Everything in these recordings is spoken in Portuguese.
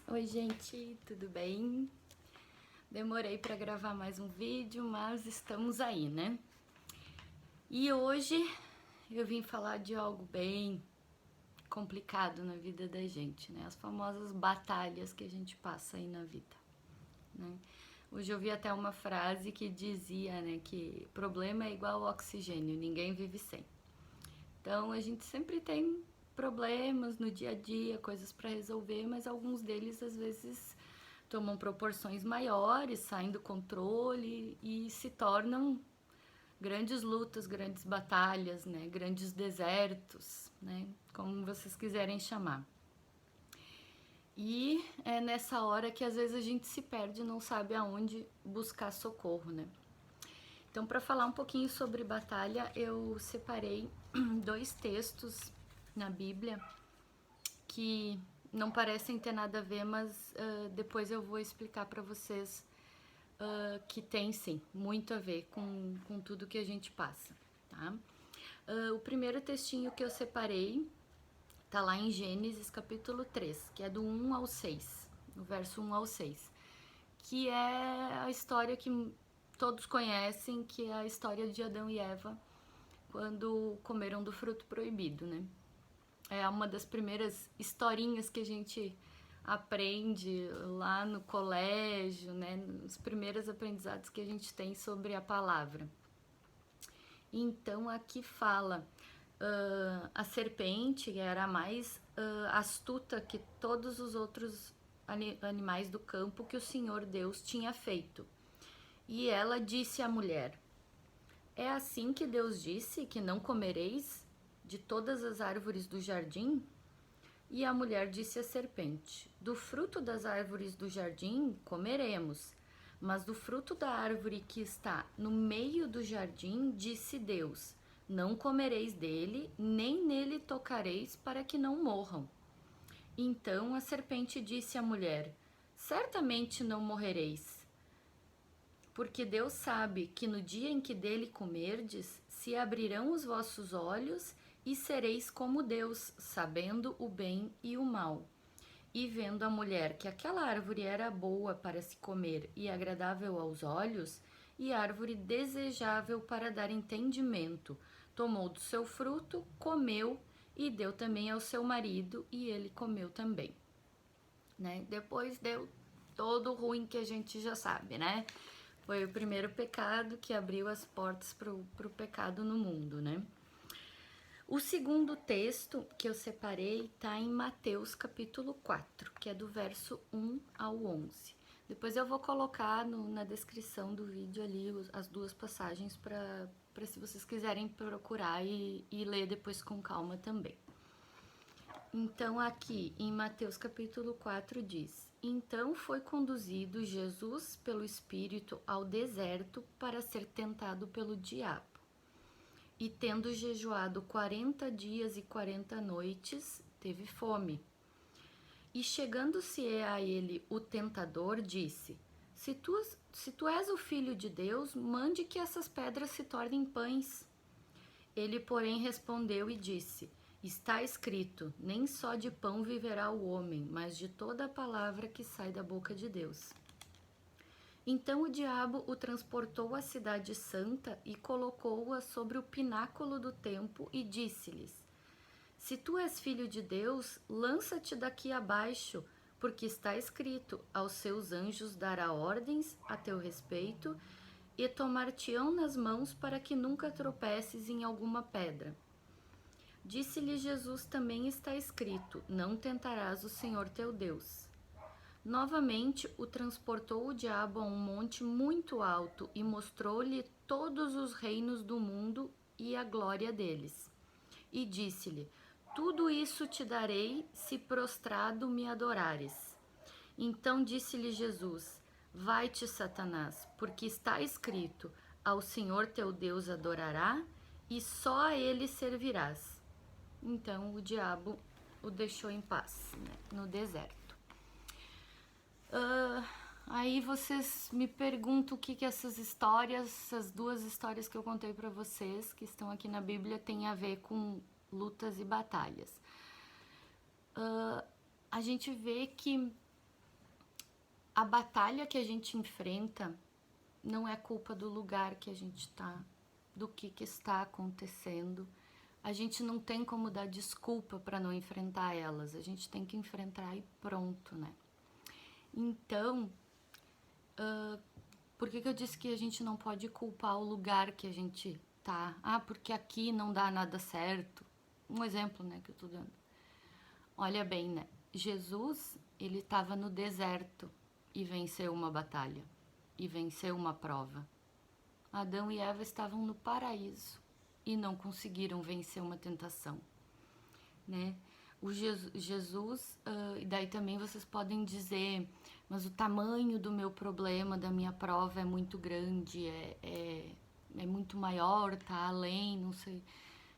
Oi, gente, tudo bem? Demorei para gravar mais um vídeo, mas estamos aí, né? E hoje eu vim falar de algo bem complicado na vida da gente, né? As famosas batalhas que a gente passa aí na vida, né? Hoje eu vi até uma frase que dizia, né, que problema é igual ao oxigênio, ninguém vive sem. Então a gente sempre tem problemas no dia a dia, coisas para resolver, mas alguns deles às vezes tomam proporções maiores, saem do controle e se tornam grandes lutas, grandes batalhas, né? Grandes desertos, né? Como vocês quiserem chamar. E é nessa hora que às vezes a gente se perde e não sabe aonde buscar socorro, né? Então, para falar um pouquinho sobre batalha, eu separei dois textos na Bíblia que não parecem ter nada a ver, mas depois eu vou explicar para vocês que tem sim muito a ver com tudo que a gente passa, tá? O primeiro textinho que eu separei tá lá em Gênesis capítulo 3, que é do 1 ao 6, no verso 1 ao 6, que é a história que todos conhecem, que é a história de Adão e Eva quando comeram do fruto proibido, né? É uma das primeiras historinhas que a gente aprende lá no colégio, né? Os primeiros aprendizados que a gente tem sobre a palavra. Então aqui fala a serpente era mais astuta que todos os outros animais do campo que o Senhor Deus tinha feito. E ela disse à mulher: é assim que Deus disse que não comereis de todas as árvores do jardim? E a mulher disse à serpente: do fruto das árvores do jardim comeremos, mas do fruto da árvore que está no meio do jardim, disse Deus: não comereis dele, nem nele tocareis, para que não morram. Então a serpente disse à mulher: certamente não morrereis, porque Deus sabe que no dia em que dele comerdes, se abrirão os vossos olhos e sereis como Deus, sabendo o bem e o mal. E vendo a mulher que aquela árvore era boa para se comer e agradável aos olhos, e árvore desejável para dar entendimento, tomou do seu fruto, comeu e deu também ao seu marido, e ele comeu também. Né? Depois deu todo o ruim que a gente já sabe, né? Foi o primeiro pecado que abriu as portas para o pecado no mundo, né? O segundo texto que eu separei está em Mateus capítulo 4, que é do verso 1 ao 11. Depois eu vou colocar na descrição do vídeo ali as duas passagens para se vocês quiserem procurar e ler depois com calma também. Então aqui em Mateus capítulo 4 diz: então foi conduzido Jesus pelo Espírito ao deserto para ser tentado pelo diabo. E tendo jejuado 40 dias e 40 noites, teve fome. E chegando-se a ele o tentador, disse: se tu és o filho de Deus, mande que essas pedras se tornem pães. Ele, porém, respondeu e disse: está escrito, nem só de pão viverá o homem, mas de toda a palavra que sai da boca de Deus. Então o diabo o transportou à cidade santa e colocou-a sobre o pináculo do templo e disse-lhes: se tu és filho de Deus, lança-te daqui abaixo, porque está escrito: aos seus anjos dará ordens a teu respeito e tomar-te-ão nas mãos para que nunca tropeces em alguma pedra. Disse-lhe Jesus: também está escrito: não tentarás o Senhor teu Deus. Novamente o transportou o diabo a um monte muito alto e mostrou-lhe todos os reinos do mundo e a glória deles. E disse-lhe: tudo isso te darei se prostrado me adorares. Então disse-lhe Jesus: vai-te, Satanás, porque está escrito: ao Senhor teu Deus adorará e só a ele servirás. Então o diabo o deixou em paz, né, no deserto. Aí vocês me perguntam o que essas histórias, essas duas histórias que eu contei para vocês, que estão aqui na Bíblia, tem a ver com lutas e batalhas. A gente vê que a batalha que a gente enfrenta não é culpa do lugar que a gente tá, do que está acontecendo. A gente não tem como dar desculpa para não enfrentar elas, a gente tem que enfrentar e pronto, né? Então, por que eu disse que a gente não pode culpar o lugar que a gente tá? Ah, porque aqui não dá nada certo. Um exemplo, né, que eu tô dando. Olha bem, né? Jesus, ele estava no deserto e venceu uma batalha, e venceu uma prova. Adão e Eva estavam no paraíso e não conseguiram vencer uma tentação, né? O Jesus, e daí também vocês podem dizer, mas o tamanho do meu problema, da minha prova é muito grande, é muito maior, tá além, não sei,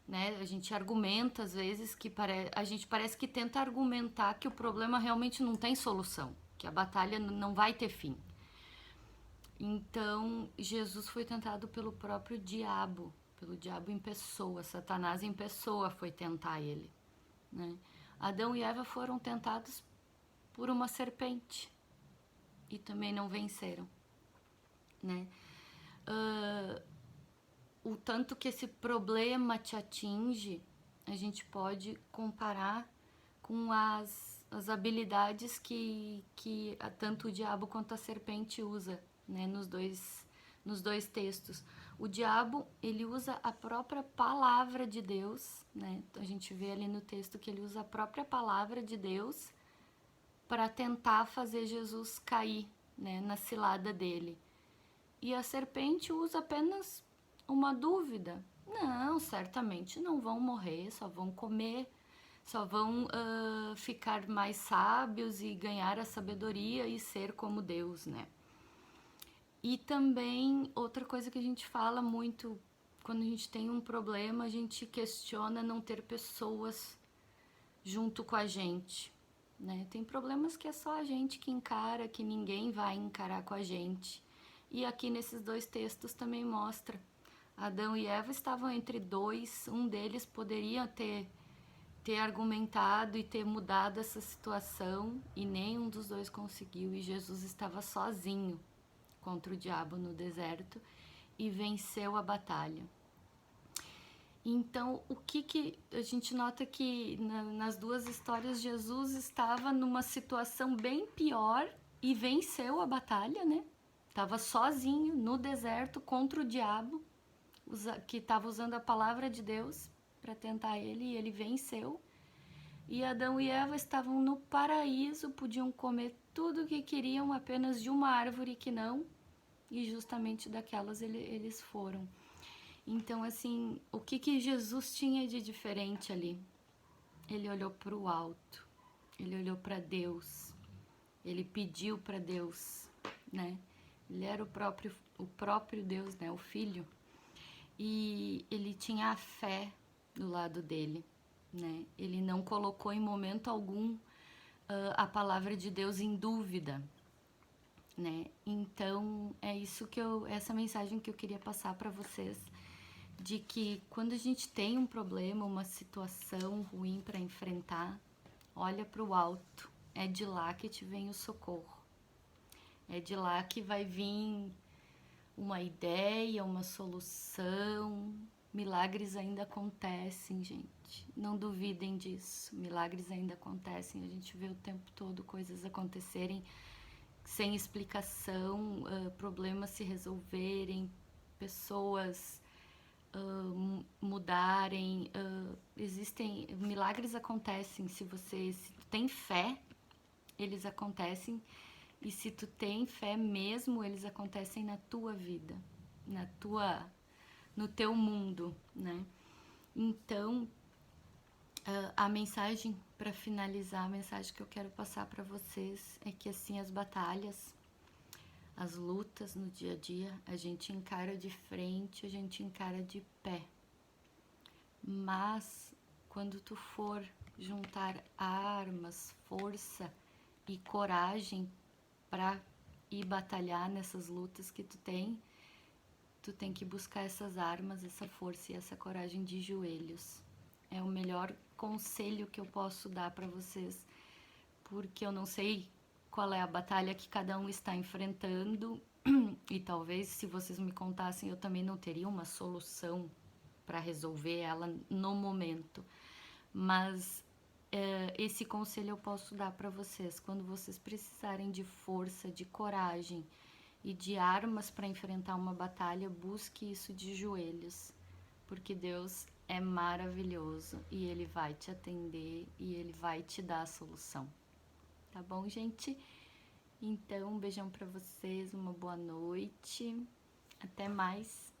né? A gente argumenta às vezes que a gente parece que tenta argumentar que o problema realmente não tem solução, que a batalha não vai ter fim. Então, Jesus foi tentado pelo próprio diabo, pelo diabo em pessoa, Satanás em pessoa foi tentar ele, né? Adão e Eva foram tentados por uma serpente e também não venceram, né? O tanto que esse problema te atinge, a gente pode comparar com as habilidades que tanto o diabo quanto a serpente usa, né, nos dois textos. O diabo, ele usa a própria palavra de Deus, né? A gente vê ali no texto que ele usa a própria palavra de Deus para tentar fazer Jesus cair, né, na cilada dele. E a serpente usa apenas uma dúvida. Não, certamente não vão morrer, só vão comer, só vão ficar mais sábios e ganhar a sabedoria e ser como Deus, né? E também outra coisa que a gente fala muito quando a gente tem um problema, a gente questiona não ter pessoas junto com a gente, né? Tem problemas que é só a gente que encara, que ninguém vai encarar com a gente. E aqui nesses dois textos também mostra. Adão e Eva estavam entre dois, um deles poderia ter argumentado e ter mudado essa situação e nenhum dos dois conseguiu, e Jesus estava sozinho contra o diabo no deserto e venceu a batalha. Então, o que a gente nota que nas duas histórias Jesus estava numa situação bem pior e venceu a batalha, né? Estava sozinho no deserto contra o diabo, que estava usando a palavra de Deus para tentar ele, e ele venceu. E Adão e Eva estavam no paraíso, podiam comer tudo o que queriam, apenas de uma árvore que não, e justamente daquelas eles foram. Então, assim, o que Jesus tinha de diferente ali? Ele olhou para o alto, ele olhou para Deus, ele pediu para Deus, né? Ele era o próprio Deus, né? O Filho. E ele tinha a fé do lado dele, né? Ele não colocou em momento algum a palavra de Deus em dúvida, né? Então é isso essa mensagem que eu queria passar para vocês, de que quando a gente tem um problema, uma situação ruim para enfrentar, olha para o alto, é de lá que te vem o socorro, é de lá que vai vir uma ideia, uma solução. Milagres ainda acontecem, gente. Não duvidem disso. Milagres ainda acontecem. A gente vê o tempo todo coisas acontecerem sem explicação, problemas se resolverem, pessoas mudarem. Existem milagres acontecem. Se tem fé, eles acontecem. E se tu tem fé mesmo, eles acontecem na tua vida, no teu mundo, né? Então, a mensagem, para finalizar, a mensagem que eu quero passar para vocês é que, assim, as batalhas, as lutas no dia a dia, a gente encara de frente, a gente encara de pé. Mas, quando tu for juntar armas, força e coragem para ir batalhar nessas lutas que tu tem que buscar essas armas, essa força e essa coragem de joelhos. É o melhor conselho que eu posso dar para vocês, porque eu não sei qual é a batalha que cada um está enfrentando, e talvez se vocês me contassem eu também não teria uma solução para resolver ela no momento, mas esse conselho eu posso dar para vocês: quando vocês precisarem de força, de coragem e de armas para enfrentar uma batalha, busque isso de joelhos, porque Deus é maravilhoso e Ele vai te atender e Ele vai te dar a solução. Tá bom, gente? Então, um beijão pra vocês, uma boa noite. Até mais.